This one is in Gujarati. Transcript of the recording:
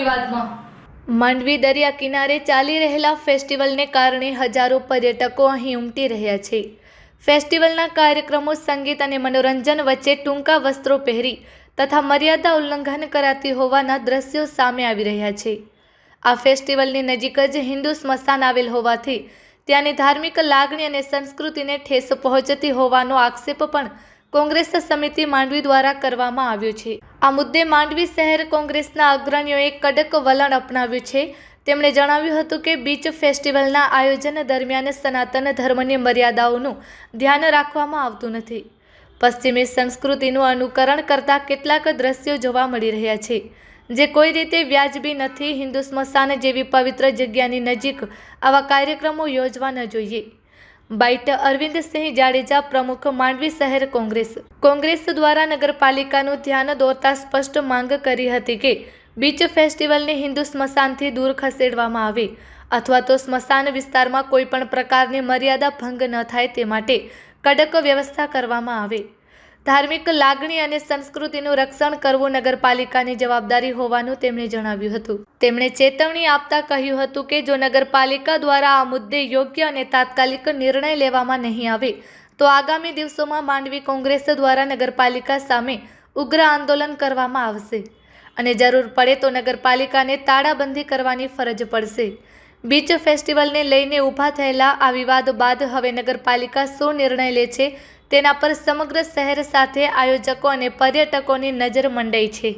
વિવાદમાં માંડવી દરિયા કિનારે ચાલી રહેલા ફેસ્ટિવલને કારણે હજારો પર્યટકો અહીં ઉમટી રહ્યા છે। ફેસ્ટિવલના કાર્યક્રમો સંગીત અને મનોરંજન વચ્ચે ટૂંકા વસ્ત્રો પહેરી તથા મર્યાદા ઉલ્લંઘન કરાતી હોવાના દ્રશ્યો સામે આવી રહ્યા છે। આ ફેસ્ટિવલની નજીક જ હિન્દુ સ્મશાન આવેલ હોવાથી ત્યાંની ધાર્મિક લાગણી અને સંસ્કૃતિને ઠેસ પહોંચતી હોવાનો આક્ષેપ પણ કોંગ્રેસ સમિતિ માંડવી દ્વારા કરવામાં આવ્યો છે। આ મુદ્દે માંડવી શહેર કોંગ્રેસના અગ્રણીઓએ કડક વલણ અપનાવ્યું છે। તેમણે જણાવ્યું હતું કે બીચ ફેસ્ટિવલના આયોજન દરમિયાન સનાતન ધર્મની મર્યાદાઓનું ધ્યાન રાખવામાં આવતું નથી। પશ્ચિમી સંસ્કૃતિનું અનુકરણ કરતા કેટલાક દ્રશ્યો જોવા મળી રહ્યા છે, જે કોઈ રીતે વ્યાજબી નથી। હિન્દુ સ્મશાન જેવી પવિત્ર જગ્યાની નજીક આવા કાર્યક્રમો યોજવા ન જોઈએ। બાઇટ અરવિંદસિંહ જાડેજા, પ્રમુખ માંડવી શહેર કોંગ્રેસ દ્વારા નગરપાલિકાનું ધ્યાન દોરતા સ્પષ્ટ માંગ કરી હતી કે બીચ ફેસ્ટિવલને હિન્દુ સ્મશાનથી દૂર ખસેડવામાં આવે અથવા તો સ્મશાન વિસ્તારમાં કોઈ પણ પ્રકારની મર્યાદા ભંગ ન થાય તે માટે કડક વ્યવસ્થા કરવામાં આવે। ધાર્મિક લાગણી અને સંસ્કૃતિનું રક્ષણ કરવું નગરપાલિકાની જવાબદારી હોવાનું તેમણે જણાવ્યું હતું। તેમણે ચેતવણી આપતા કહ્યું હતું કે જો નગરપાલિકા દ્વારા આ મુદ્દે યોગ્ય અને તાત્કાલિક નિર્ણય લેવામાં નહીં આવે તો આગામી દિવસોમાં માંડવી કોંગ્રેસ દ્વારા નગરપાલિકા સામે ઉગ્ર આંદોલન કરવામાં આવશે અને જરૂર પડે તો નગરપાલિકાને તાળાબંધી કરવાની ફરજ પડશે। બીચ ફેસ્ટિવલને લઈને ઊભા થયેલા આ વિવાદ બાદ હવે નગરપાલિકા શું નિર્ણય લે છે તેના પર સમગ્ર શહેર સાથે આયોજકો અને પર્યટકોની નજર મંડાઈ છે।